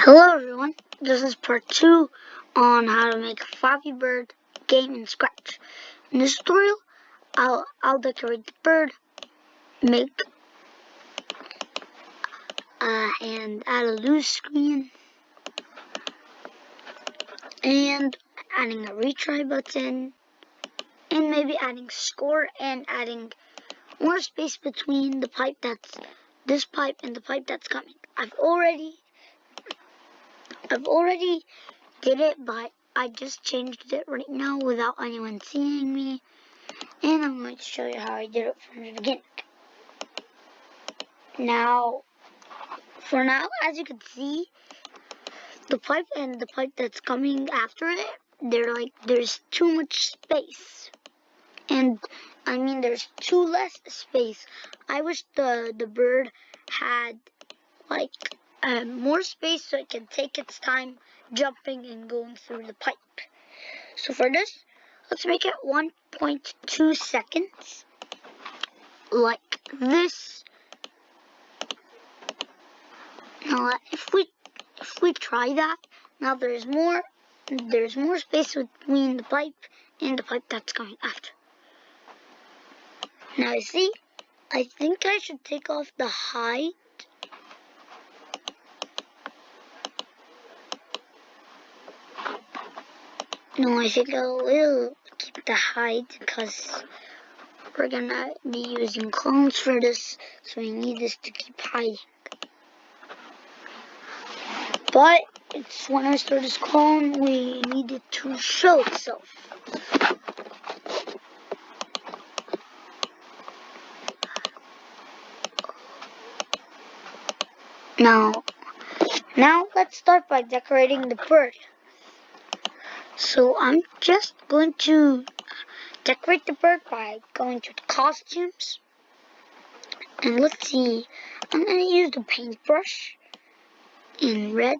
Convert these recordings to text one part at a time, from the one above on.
Hello everyone, this is part 2 on how to make a Flappy Bird game in Scratch. In this tutorial, I'll decorate the bird, make and add a loose screen, and adding a retry button, and maybe adding score and adding more space between the pipe that's this pipe and the pipe that's coming. I've already did it, but I just changed it right now without anyone seeing me, and I'm going to show you how I did it from the beginning. For now, as you can see, the pipe and the pipe that's coming after it, there's too much space, and I mean there's too less space. I wish the bird had more space so it can take its time jumping and going through the pipe. So for this, let's make it 1.2 seconds, like this. Now, if we try that, now there's more space between the pipe and the pipe that's coming after. Now you see, I think I should take off the height. No, I think I will keep the height because we're gonna be using clones for this, so we need this to keep hiding. But it's when I start this clone, we need it to show itself. Now let's start by decorating the bird. So I'm just going to decorate the bird by going to the costumes. And let's see, I'm going to use the paintbrush in red.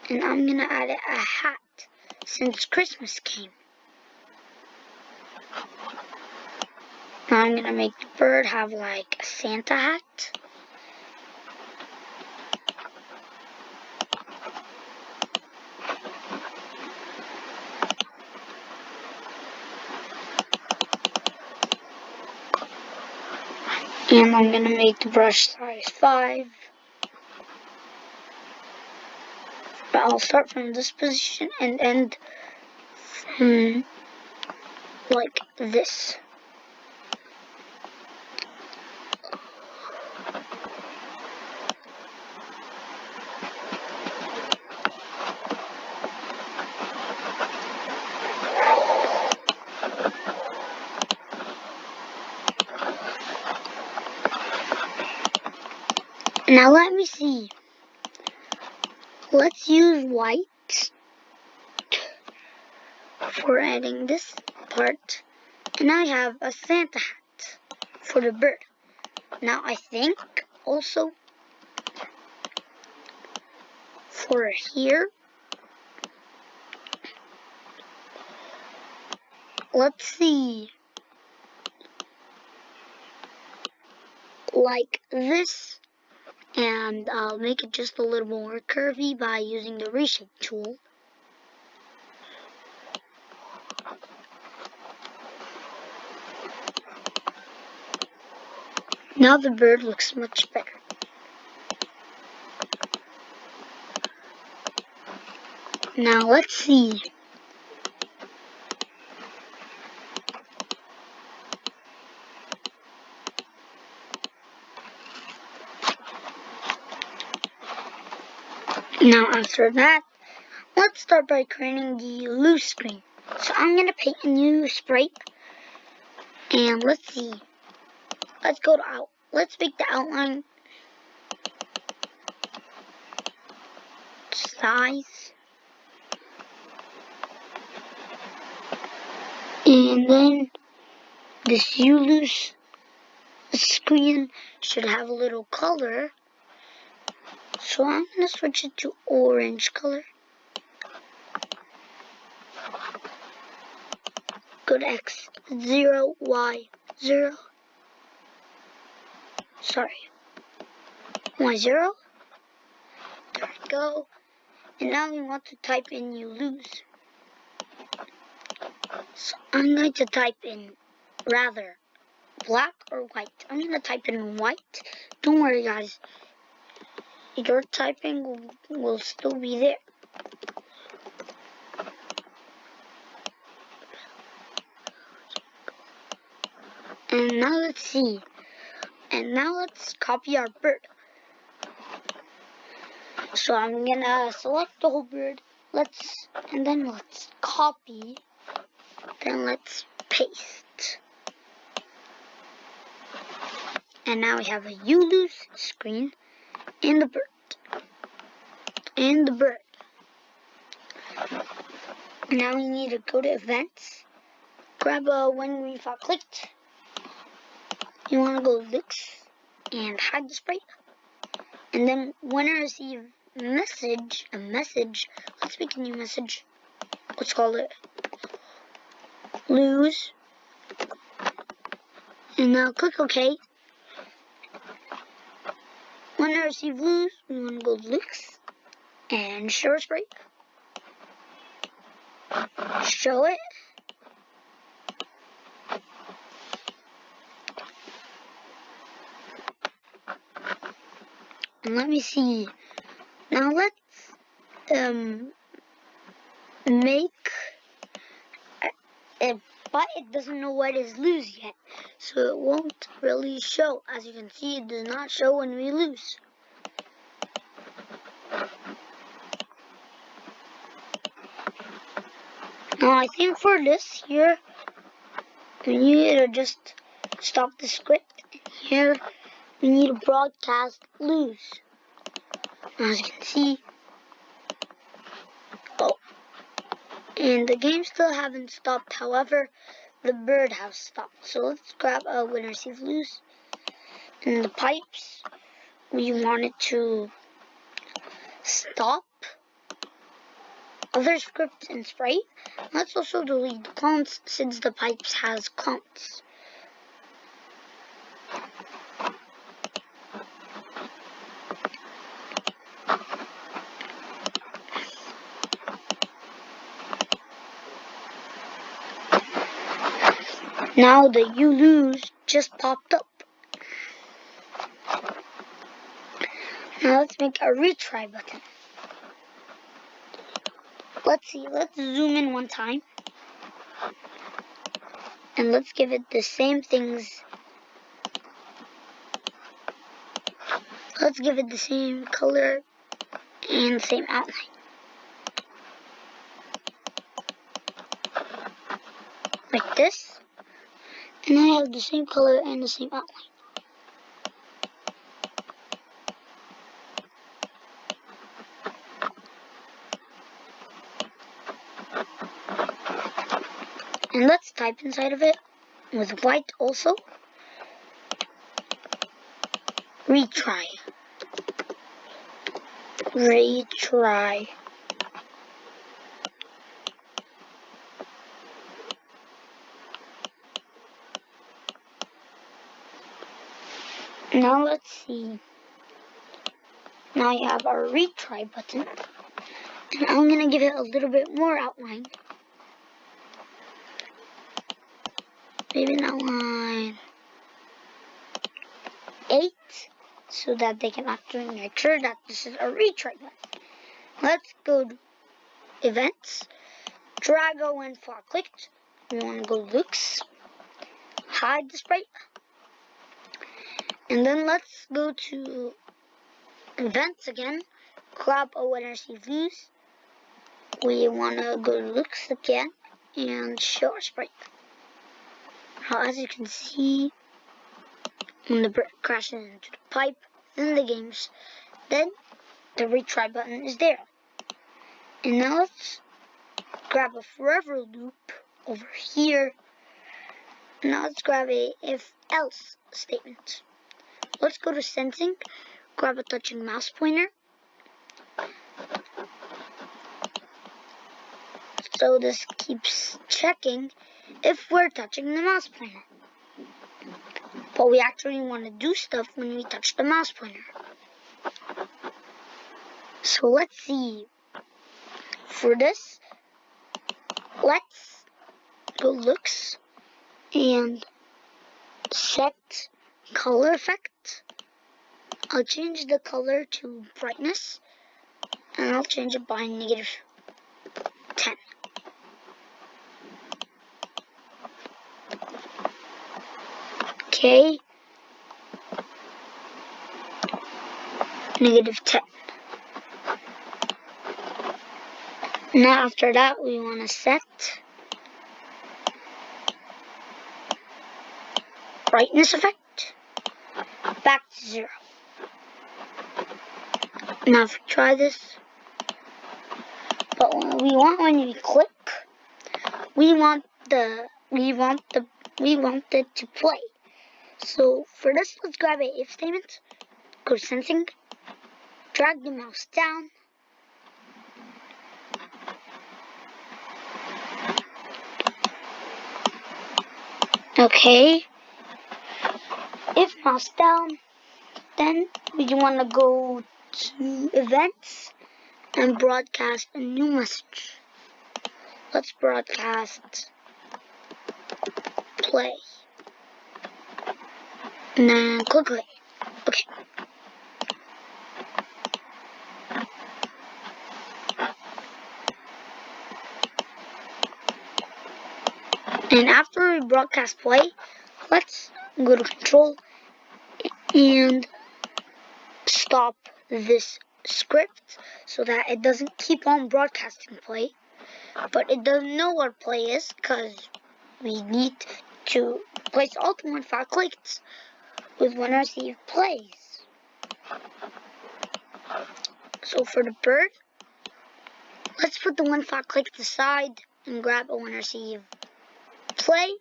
And I'm going to add a hat since Christmas came. Now I'm going to make the bird have like a Santa hat. And I'm going to make the brush size 5. But I'll start from this position and end from like this. Now let me see. Let's use white for adding this part. And I have a Santa hat for the bird. Now I think also for here, let's see, like this. And I'll make it just a little more curvy by using the reshape tool. Now the bird looks much better. Now let's see. Now after that, let's start by creating the loose screen. So I'm going to paint a new sprite. And let's see. Let's go to out. Let's make the outline size. And then this loose screen should have a little color. So I'm going to switch it to orange color. Go to X, 0, Y, 0. Sorry. Y0. There we go. And now we want to type in you lose. So I'm going to type in rather black or white. I'm going to type in white. Don't worry, guys. Your typing will still be there. And now let's see. And now let's copy our bird. So I'm gonna select the whole bird. And then let's copy. Then let's paste. And now we have a you lose screen and the bird. And the bird. Now we need to go to events. Grab when we file clicked. You want to go looks and hide the sprite. And then when I receive a message, let's make a new message. Let's call it lose. And now click OK. When I receive lose, we want to go looks and show sprite. Show it. And let me see. Now let's make it, but it doesn't know what is lose yet, so it won't really show. As you can see, it does not show when we lose. Now I think for this here, we need to just stop the script. Here we need to broadcast lose. As you can see, and the game still haven't stopped. However, the bird has stopped. So let's grab a when receive lose. And the pipes, we want it to stop other scripts and sprite. Let's also delete the clones since the pipes has clones. Now the you lose just popped up. Now let's make a retry button. Let's see, let's zoom in one time. And let's give it the same things. Let's give it the same color and same outline. Like this. And I have the same color and the same outline. And let's type inside of it with white also. Retry. Retry. Now let's see. Now you have our retry button. And I'm going to give it a little bit more outline. Maybe an outline 8. So that they can actually make sure that this is a retry button. Let's go to events. Drag when far clicked. We want to go looks. Hide the sprite. And then let's go to events again. Grab when receive lose. We want to go to looks again and show our sprite. Now as you can see, when the bird crashes into the pipe, then the game's dead. The retry button is there. And now let's grab a forever loop over here. And now let's grab a if else statement. Let's go to sensing, grab a touching mouse pointer. So this keeps checking if we're touching the mouse pointer. But we actually want to do stuff when we touch the mouse pointer. So let's see. For this, let's go looks and set color effect. I'll change the color to brightness, and I'll change it by -10. Okay, -10. Now after that, we want to set brightness effect back to 0. Now if we try this, but we want when we click, we want it to play. So for this, let's grab a if statement, go to sensing, drag the mouse down, okay, if mouse down, then we want to go to events and broadcast a new message. Let's broadcast play. And then click play. Okay. And after we broadcast play, let's go to control and stop this script so that it doesn't keep on broadcasting play, but it doesn't know what play is because we need to place all the 1 clicks with when receive plays. So for the bird, let's put the 1 click aside and grab a when receive play.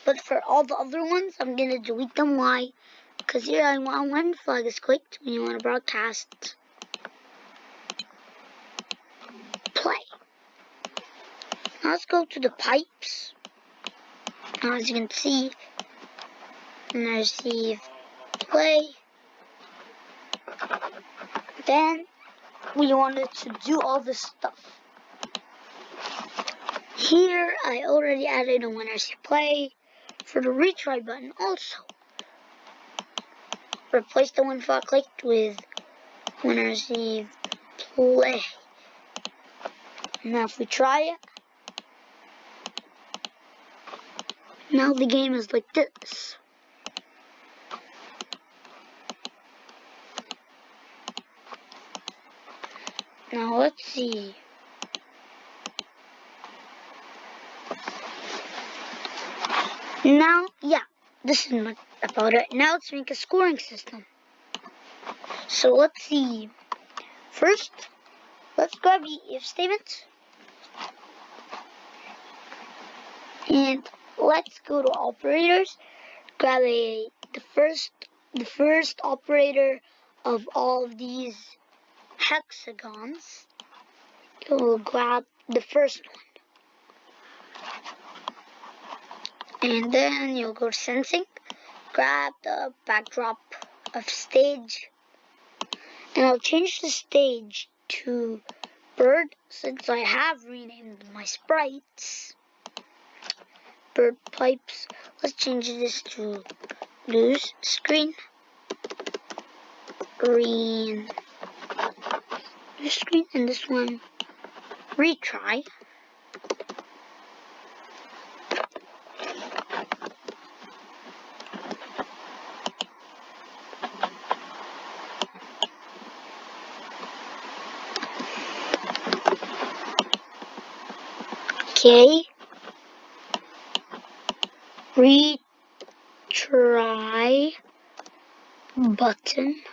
But for all the other ones, I'm gonna delete them. Why? Because here I want when flag is clicked when you want to broadcast play. Now let's go to the pipes. Now as you can see, and I receive play. Then we wanted to do all this stuff. Here I already added a when I receive play. For the retry button also, replace the 1 clicked with when I receive play. Now if we try it, now the game is like this. Now let's see. Now, yeah, this is about it. Now let's make a scoring system. So let's see. First, let's grab the if statement. And let's go to operators. Grab the first operator of all of these hexagons. We'll grab the first one. And then you'll go to sensing, grab the backdrop of stage, and I'll change the stage to bird since I have renamed my sprites. Bird pipes. Let's change this to blue screen, green blue screen, and this one retry. Okay, retry button.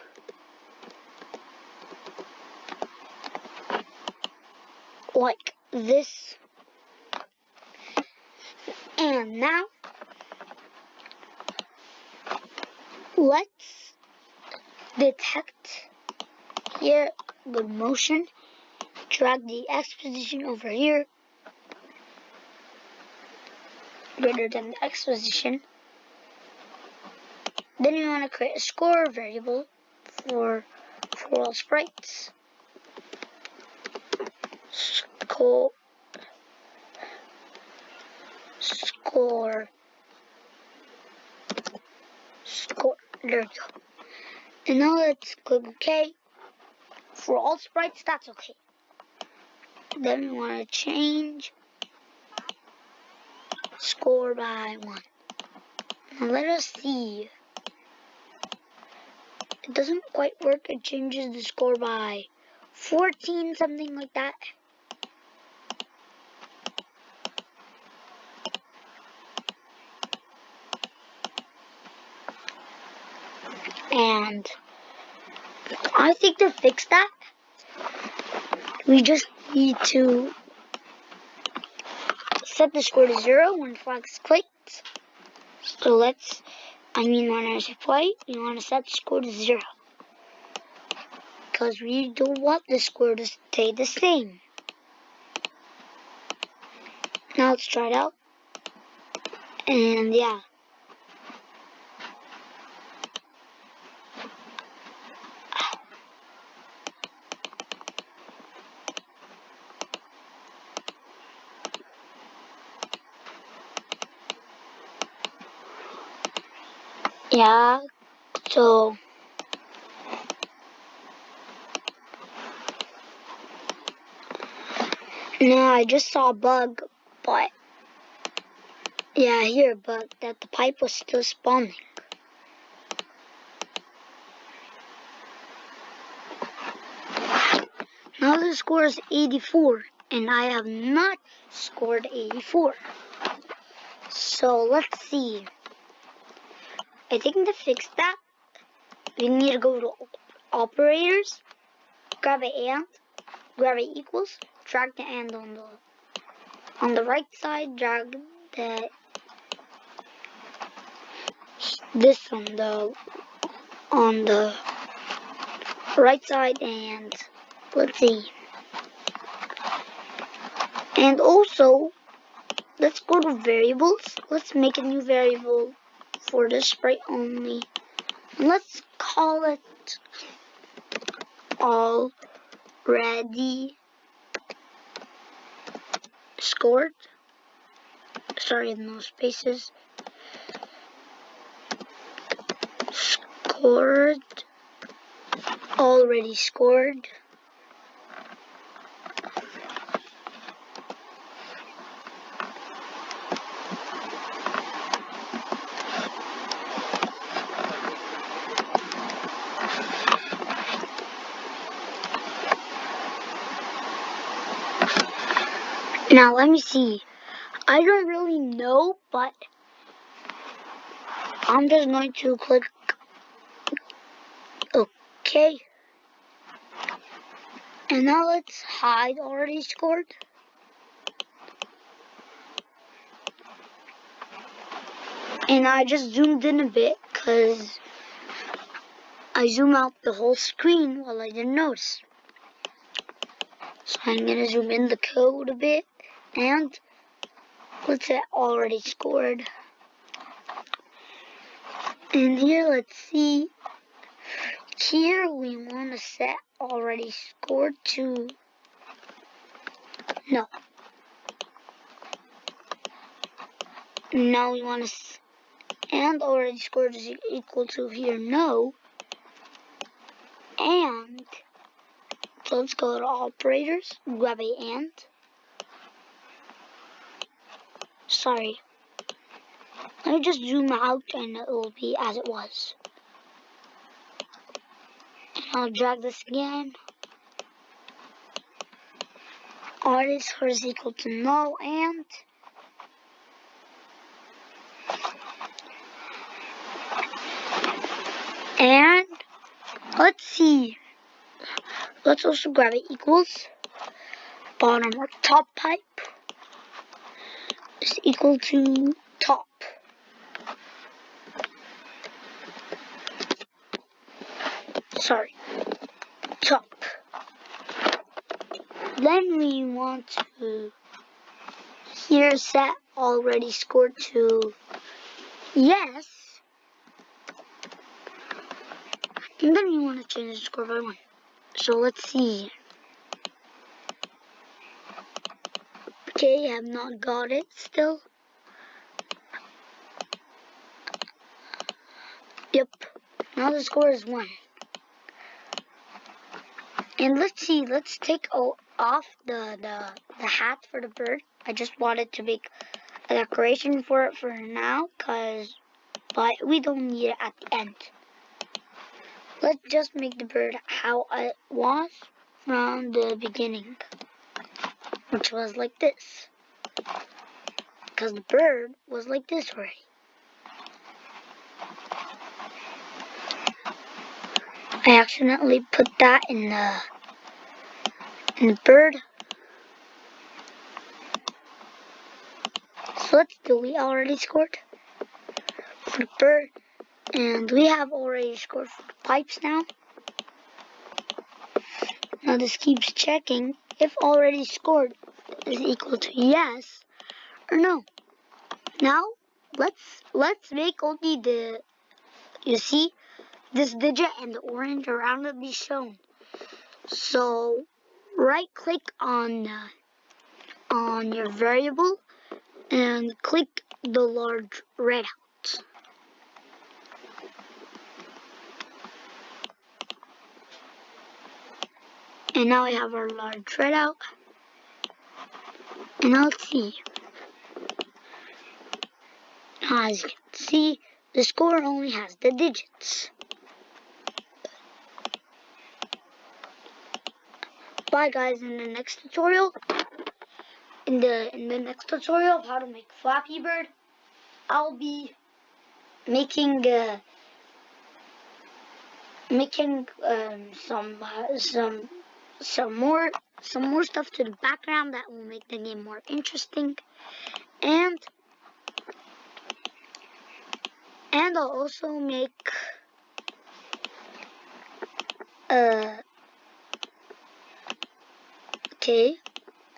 Like this. And now, let's detect here, good motion. Drag the X position over here, greater than the X position. Then you want to create a score variable for all sprites. score, score, score. There we go. And now let's click OK. For all sprites, that's okay. Then we want to change score by 1. Now let us see. It doesn't quite work. It changes the score by 14, something like that. And I think to fix that, we just need to set the score to 0 when flag is clicked. So when I say play, we want to set the score to 0. Because we don't want the score to stay the same. Now let's try it out. And yeah. Yeah, so now I just saw a bug, but yeah, I hear a bug that the pipe was still spawning. Now the score is 84, and I have not scored 84. So let's see. I think to fix that, we need to go to operators, grab an and, grab an equals, drag the and on the right side, drag this on the right side, and let's see. And also, let's go to variables. Let's make a new variable for the sprite only. And let's call it already scored. Sorry, no spaces. Scored. Already scored. Now let me see. I don't really know, but I'm just going to click OK. And now let's hide already scored. And I just zoomed in a bit because I zoom out the whole screen while I didn't notice. So I'm going to zoom in the code a bit. And let's set already scored. And here, let's see. Here we want to set already scored to no. Now we want to and already scored is equal to here no. And so let's go to operators, grab a and. Sorry. Let me just zoom out and it will be as it was. And I'll drag this again. Already scored is equal to no and let's see. Let's also grab it equals bottom or top pipe is equal to top. Sorry, top. Then we want to here set already scored to yes. And then we want to change the score by 1. So let's see. Okay, I have not got it still. Yep, now the score is 1. And let's see, let's take off the hat for the bird. I just wanted to make a decoration for it for now, but we don't need it at the end. Let's just make the bird how it was from the beginning, which was like this. Because the bird was like this already. I accidentally put that in the bird. So let's do. We already scored for the bird, and we have already scored for the pipes now. Now this keeps checking if already scored is equal to yes or no. Now let's make only the, you see, this digit and the orange around it be shown. So right click on your variable and click the large red out. And now we have our large red out. And now let's see. As you can see, the score only has the digits. Bye guys, in the next tutorial, in the next tutorial of how to make Flappy Bird, I'll be making some more stuff to the background that will make the game more interesting, and I'll also make okay,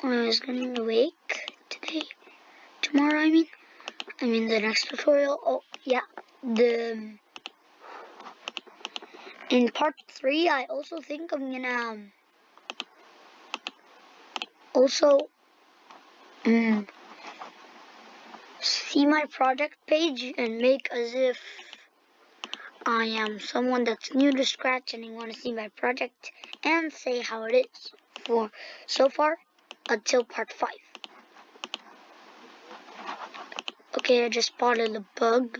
when I was getting awake today, tomorrow I mean the next tutorial. Oh yeah, in part 3 I also think I'm gonna also see my project page and make as if I am someone that's new to Scratch and you want to see my project and say how it is for so far until part 5. Okay, I just spotted a bug.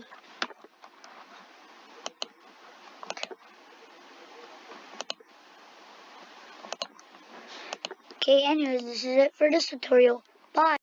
Okay, anyways, this is it for this tutorial. Bye.